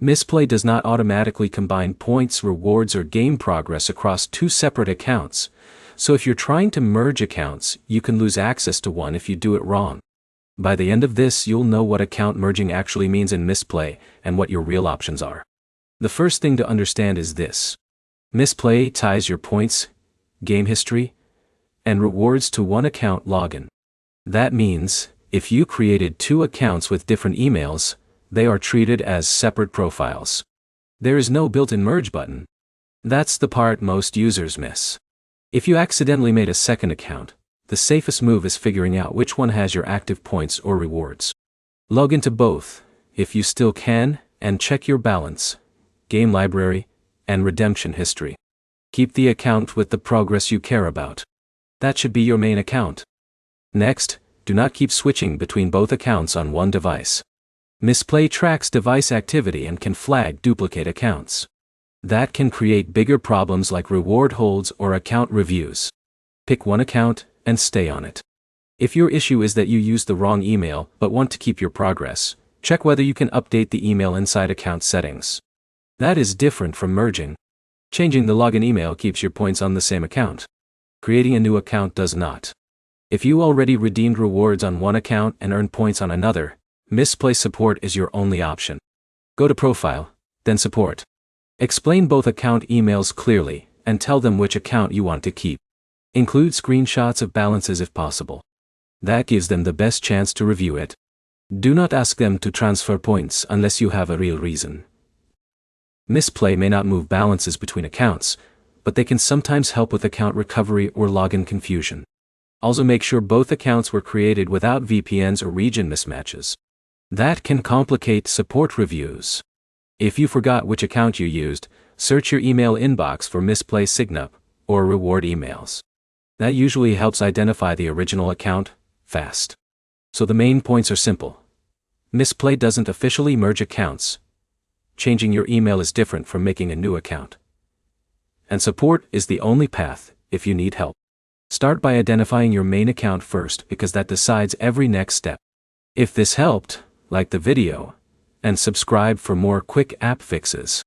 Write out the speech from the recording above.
Mistplay does not automatically combine points, rewards, or game progress across two separate accounts, so if you're trying to merge accounts, you can lose access to one if you do it wrong. By the end of this, you'll know what account merging actually means in Mistplay and what your real options are. The first thing to understand is this. Mistplay ties your points, game history, and rewards to one account login. That means, if you created two accounts with different emails, they are treated as separate profiles. There is no built-in merge button. That's the part most users miss. If you accidentally made a second account, the safest move is figuring out which one has your active points or rewards. Log into both, if you still can, and check your balance, game library, and redemption history. Keep the account with the progress you care about. That should be your main account. Next, do not keep switching between both accounts on one device. Mistplay tracks device activity and can flag duplicate accounts. That can create bigger problems like reward holds or account reviews. Pick one account and stay on it. If your issue is that you used the wrong email but want to keep your progress, check whether you can update the email inside account settings. That is different from merging. Changing the login email keeps your points on the same account. Creating a new account does not. If you already redeemed rewards on one account and earned points on another, Mistplay support is your only option. Go to Profile, then Support. Explain both account emails clearly, and tell them which account you want to keep. Include screenshots of balances if possible. That gives them the best chance to review it. Do not ask them to transfer points unless you have a real reason. Mistplay may not move balances between accounts, but they can sometimes help with account recovery or login confusion. Also make sure both accounts were created without VPNs or region mismatches. That can complicate support reviews. If you forgot which account you used, search your email inbox for Mistplay signup or reward emails. That usually helps identify the original account fast. So the main points are simple. Mistplay doesn't officially merge accounts. Changing your email is different from making a new account. And support is the only path if you need help. Start by identifying your main account first because that decides every next step. If this helped, like the video, and subscribe for more quick app fixes.